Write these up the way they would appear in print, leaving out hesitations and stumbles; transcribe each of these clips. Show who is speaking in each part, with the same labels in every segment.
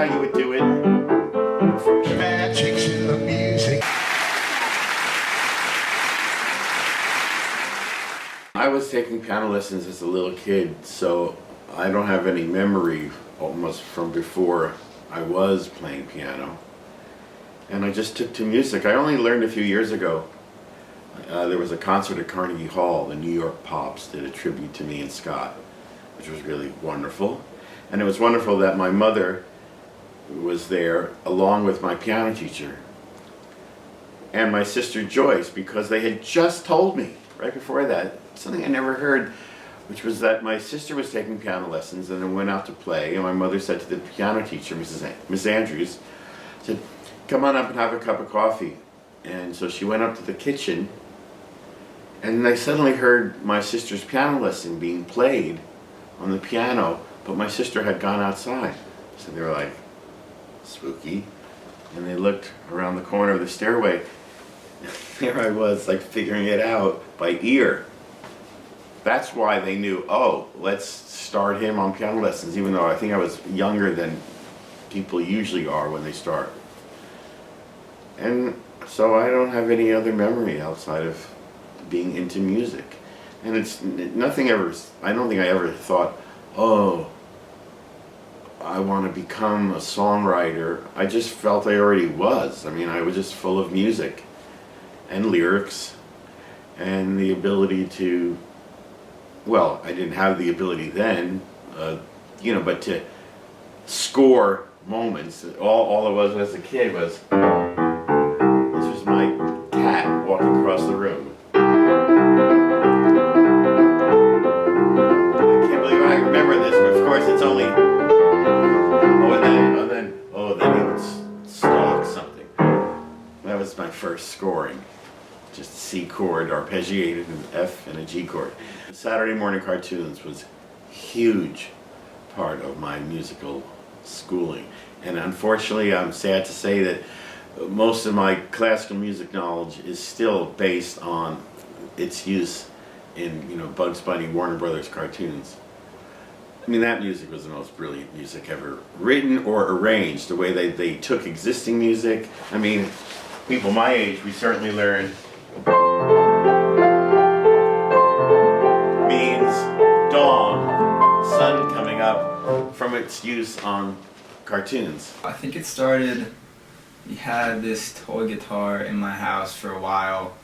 Speaker 1: how you would do it.
Speaker 2: Magic to music.
Speaker 1: I was taking piano lessons as a little kid, so I don't have any memory almost from before I was playing piano. And I just took to music. I only learned a few years ago. There was a concert at Carnegie Hall. The New York Pops did a tribute to me and Scott, which was really wonderful. And it was wonderful that my mother was there along with my piano teacher and my sister Joyce, because they had just told me right before that something I never heard, which was that my sister was taking piano lessons and then went out to play, and my mother said to the piano teacher, Miss Andrews, said, "Come on up and have a cup of coffee." And so she went up to the kitchen, and I suddenly heard my sister's piano lesson being played on the piano, but my sister had gone outside. So they were like, spooky. And they looked around the corner of the stairway. There I was, like, figuring it out by ear. That's why they knew, oh, let's start him on piano lessons, even though I think I was younger than people usually are when they start. And so I don't have any other memory outside of being into music. And it's nothing ever, I don't think I ever thought, oh, I want to become a songwriter. I just felt I already was. I mean, I was just full of music and lyrics and the ability to, well, I didn't have the ability then, but to score moments. All it was as a kid was, this was my cat walking across the room. I can't believe I remember this, but of course it's only, then he would stalk something. That was my first scoring. Just a C chord, arpeggiated, an F and a G chord. Saturday morning cartoons was a huge part of my musical schooling. And unfortunately, I'm sad to say that most of my classical music knowledge is still based on its use in, Bugs Bunny, Warner Brothers cartoons. I mean, that music was the most brilliant music ever written or arranged. The way they took existing music. I mean, people my age, we certainly learned means dawn, sun coming up, from its use on cartoons.
Speaker 3: I think it started, we had this toy guitar in my house for a while,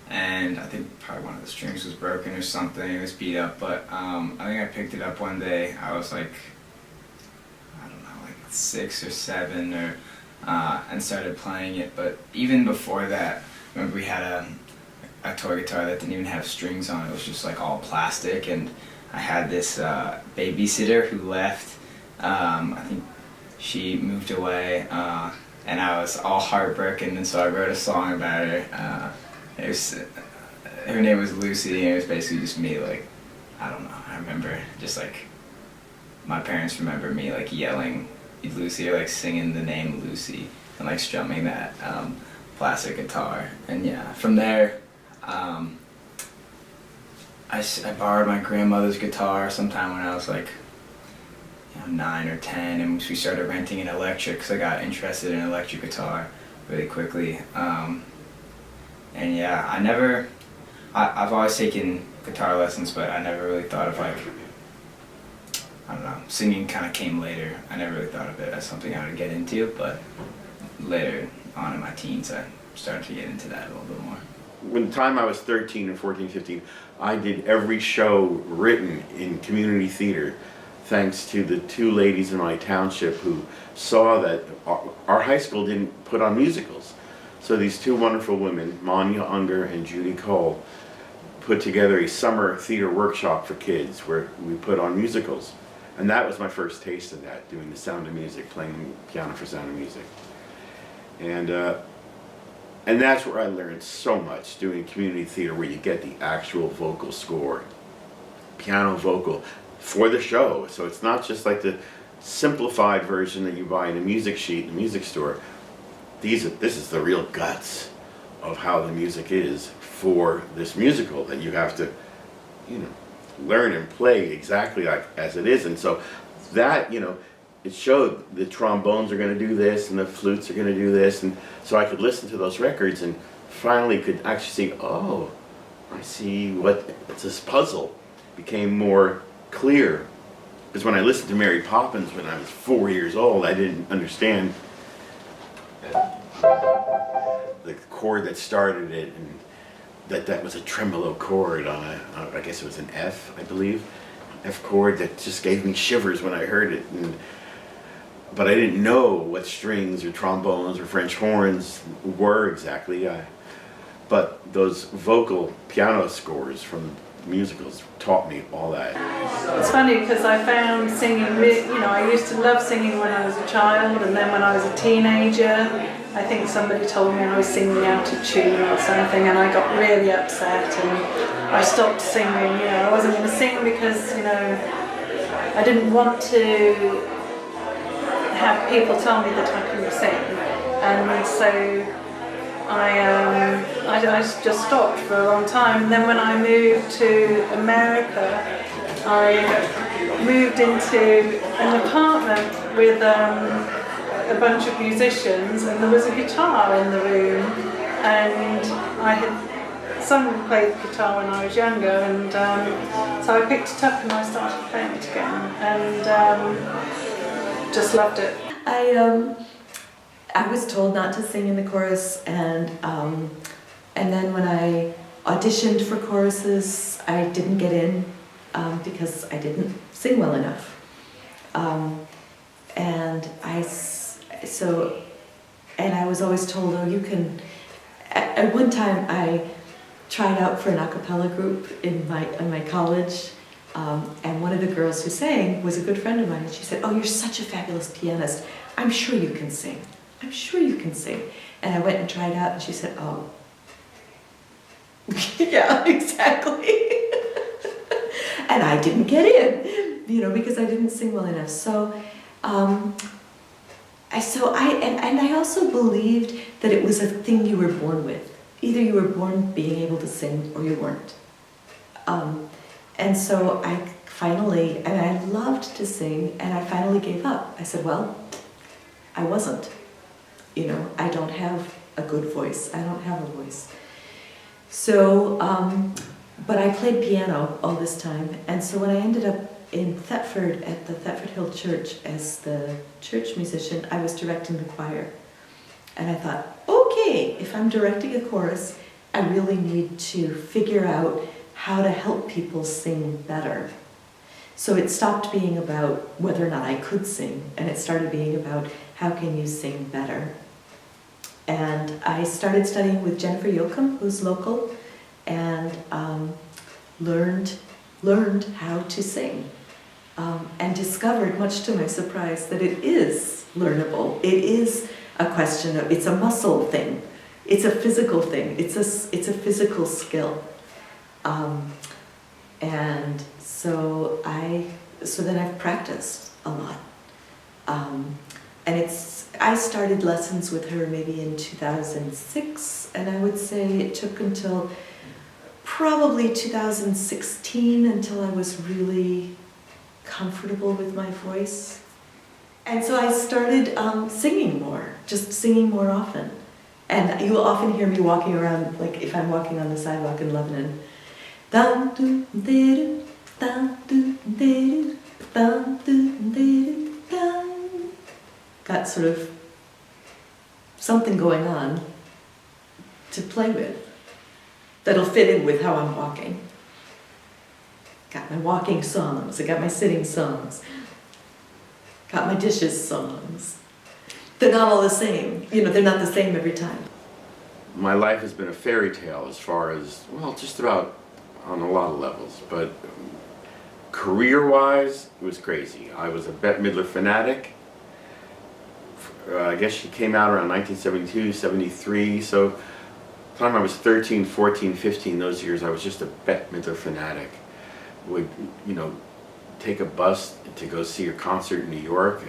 Speaker 3: and I think probably one of the strings was broken or something, it was beat up, but I think I picked it up one day. I was like, I don't know, like 6 or 7, and started playing it. But even before that, I remember we had a toy guitar that didn't even have strings on it. It was just like all plastic, and I had this babysitter who left. I think she moved away, and I was all heartbroken, and so I wrote a song about her. Her name was Lucy, and it was basically just me, like, I don't know, I remember just like, my parents remember me like yelling Lucy, or like singing the name Lucy, and like strumming that plastic guitar. And yeah, from there, I borrowed my grandmother's guitar sometime when I was like 9 or 10, and we started renting an electric because I got interested in electric guitar really quickly. And yeah, I've always taken guitar lessons, but I never really thought of like, I don't know, singing kind of came later. I never really thought of it as something I would get into, but later on in my teens I started to get into that a little bit more.
Speaker 1: When the time I was 13 or 14, 15, I did every show written in community theater, thanks to the 2 ladies in my township who saw that our high school didn't put on musicals. So these 2 wonderful women, Manya Unger and Judy Cole, put together a summer theater workshop for kids where we put on musicals. And that was my first taste of that, doing The Sound of Music, playing piano for Sound of Music. And that's where I learned so much, doing community theater, where you get the actual vocal score, piano vocal, for the show. So it's not just like the simplified version that you buy in a music sheet in a music store. This is the real guts of how the music is for this musical, that you have to, learn and play exactly like as it is. And so that, it showed the trombones are going to do this and the flutes are going to do this, and so I could listen to those records and finally could actually see, oh, I see what this puzzle became more clear. Because when I listened to Mary Poppins when I was 4 years old, I didn't understand the chord that started it, and that was a tremolo chord on I guess it was an F, I believe, F chord that just gave me shivers when I heard it. But I didn't know what strings or trombones or French horns were exactly. But those vocal piano scores from musicals taught me all that.
Speaker 2: It's funny because I found singing, I used to love singing when I was a child, and then when I was a teenager, I think somebody told me I was singing out of tune or something, and I got really upset and I stopped singing. I wasn't going to sing because, I didn't want to have people tell me that I couldn't sing, and so I just stopped for a long time. And then when I moved to America, I moved into an apartment with a bunch of musicians, and there was a guitar in the room, and I had played guitar when I was younger, and so I picked it up and I started playing it again, and just loved it.
Speaker 4: I was told not to sing in the chorus, and then when I auditioned for choruses, I didn't get in because I didn't sing well enough. And I was always told, oh, you can. At one time, I tried out for an a cappella group in my college, and one of the girls who sang was a good friend of mine, and she said, oh, you're such a fabulous pianist. I'm sure you can sing. I'm sure you can sing. And I went and tried out, and she said, oh, yeah, exactly. And I didn't get in, because I didn't sing well enough. So, I also believed that it was a thing you were born with. Either you were born being able to sing or you weren't. And so I loved to sing, and I finally gave up. I said, well, I wasn't. I don't have a good voice. I don't have a voice. So, but I played piano all this time, and so when I ended up in Thetford at the Thetford Hill Church as the church musician, I was directing the choir. And I thought, okay, if I'm directing a chorus, I really need to figure out how to help people sing better. So it stopped being about whether or not I could sing, and it started being about how can you sing better. And I started studying with Jennifer Yoakum, who's local, and learned how to sing. And discovered, much to my surprise, that it is learnable. It is a question of, it's a muscle thing. It's a physical thing. It's a physical skill. And so then I've practiced a lot. And I started lessons with her maybe in 2006, and I would say it took until probably 2016 until I was really comfortable with my voice. And so I started singing more, just singing more often. And you'll often hear me walking around, like if I'm walking on the sidewalk in Lebanon, got sort of something going on to play with that'll fit in with how I'm walking. Got my walking songs, I got my sitting songs, got my dishes songs. They're not all the same, they're not the same every time.
Speaker 1: My life has been a fairy tale as far as, well, just about on a lot of levels, but career-wise, it was crazy. I was a Bette Midler fanatic. I guess she came out around 1972, 73, so by the time I was 13, 14, 15, those years, I was just a Bette Midler fanatic. Would, take a bus to go see her concert in New York.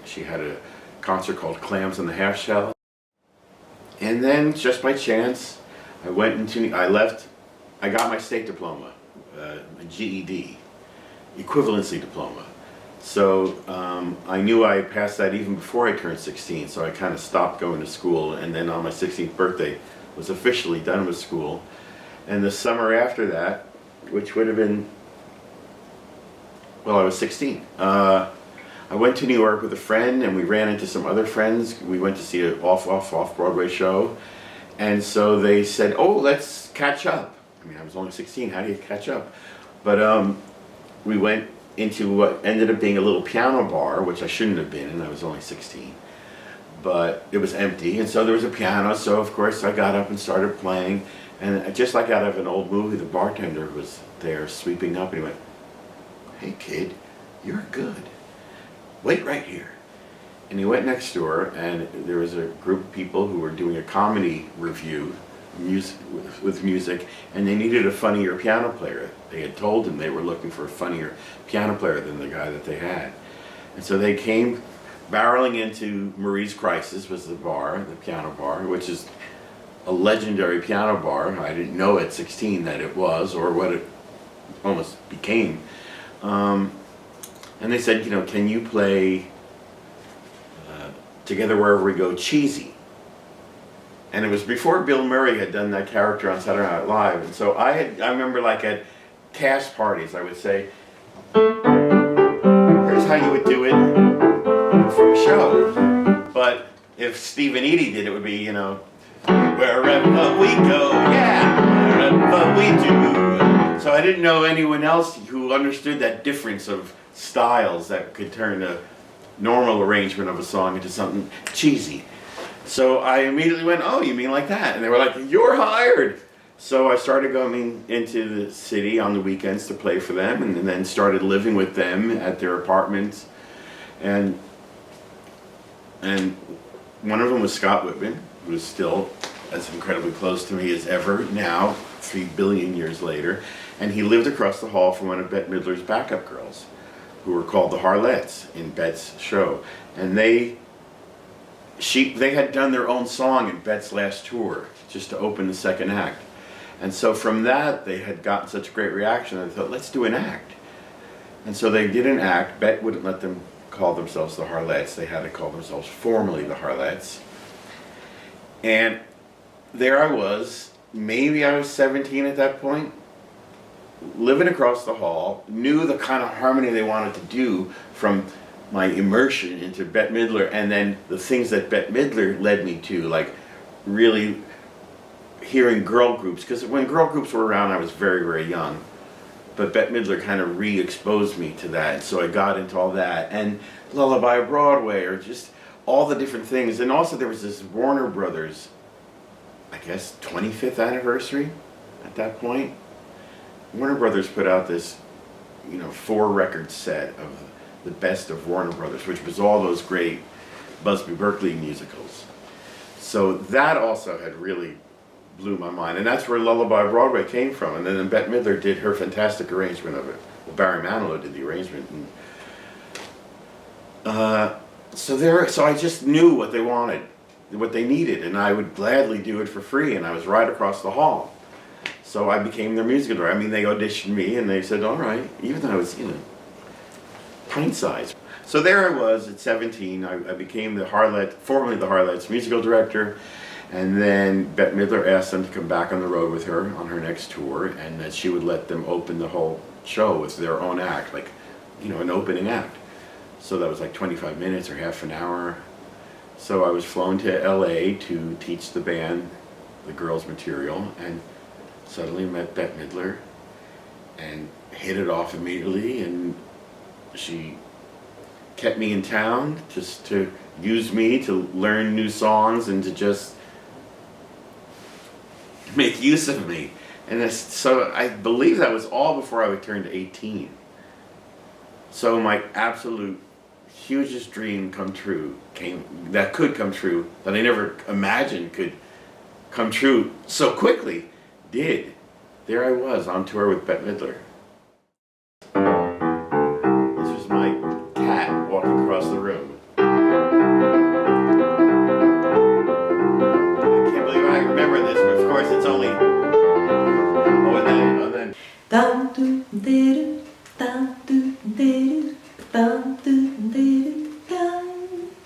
Speaker 1: She had a concert called Clams on the Half Shell. And then, just by chance, I got my state diploma, a GED, equivalency diploma. So I knew I passed that even before I turned 16, so I kind of stopped going to school, and then on my 16th birthday was officially done with school. And the summer after that, which would have been, well, I was 16. I went to New York with a friend, and we ran into some other friends. We went to see an off-Broadway show, and so they said, "Oh, let's catch up." I mean, I was only 16. How do you catch up? But we went into what ended up being a little piano bar, which I shouldn't have been, and I was only 16. But it was empty, and so there was a piano. So of course I got up and started playing, and just like out of an old movie, the bartender was there sweeping up, and he went, "Hey kid, you're good. Wait right here." And he went next door, and there was a group of people who were doing a comedy review with music, and they needed a funnier piano player. They had told him they were looking for a funnier piano player than the guy that they had. And so they came barreling into Marie's Crisis, was the bar, the piano bar, which is a legendary piano bar. I didn't know at 16 that it was, or what it almost became. And they said, you know, "Can you play Together Wherever We Go, Cheesy?" And it was before Bill Murray had done that character on Saturday Night Live. And so I remember, like, at cast parties, I would say, "Here's how you would do it for a show." But if Steve and Edie did it, would be, you know, "Wherever we go, yeah, wherever we do." So I didn't know anyone else who understood that difference of styles that could turn a normal arrangement of a song into something cheesy. So I immediately went, "Oh, you mean like that?" And they were like, "You're hired." So I started going into the city on the weekends to play for them, and then started living with them at their apartments. And one of them was Scott Whitman, who is still as incredibly close to me as ever now, 3 billion years later. And he lived across the hall from one of Bette Midler's backup girls, who were called the Harlettes in Bette's show. And they had done their own song in Bette's last tour, just to open the second act. And so from that, they had gotten such a great reaction, they thought, "Let's do an act." And so they did an act. Bette wouldn't let them call themselves the Harlettes. They had to call themselves formally the Harlettes. And there I was, maybe I was 17 at that point, living across the hall, knew the kind of harmony they wanted to do from my immersion into Bette Midler, and then the things that Bette Midler led me to, like really hearing girl groups, because when girl groups were around I was very, very young, but Bette Midler kind of re-exposed me to that, so I got into all that, and Lullaby Broadway, or just all the different things. And also there was this Warner Brothers, I guess 25th anniversary at that point. Warner Brothers put out this, you know, 4-record set of the best of Warner Brothers, which was all those great Busby Berkeley musicals. So that also had really blew my mind, and that's where Lullaby Broadway came from. And then Bette Midler did her fantastic arrangement of it. Well, Barry Manilow did the arrangement, and so I just knew what they wanted, what they needed, and I would gladly do it for free. And I was right across the hall. So I became their musical director. I mean, they auditioned me, and they said, "All right," even though I was, you know, pint size. So there I was at 17. I became the formerly the Harlettes musical director, and then Bette Midler asked them to come back on the road with her on her next tour, and that she would let them open the whole show with their own act, like, you know, an opening act. So that was like 25 minutes or half an hour. So I was flown to LA to teach the band the girls' material, and suddenly met Bette Midler and hit it off immediately, and she kept me in town just to use me to learn new songs and to just make use of me. And so I believe that was all before I turned 18. So my absolute hugest dream that could come true, that I never imagined could come true so quickly, did. There I was on tour with Bette Midler.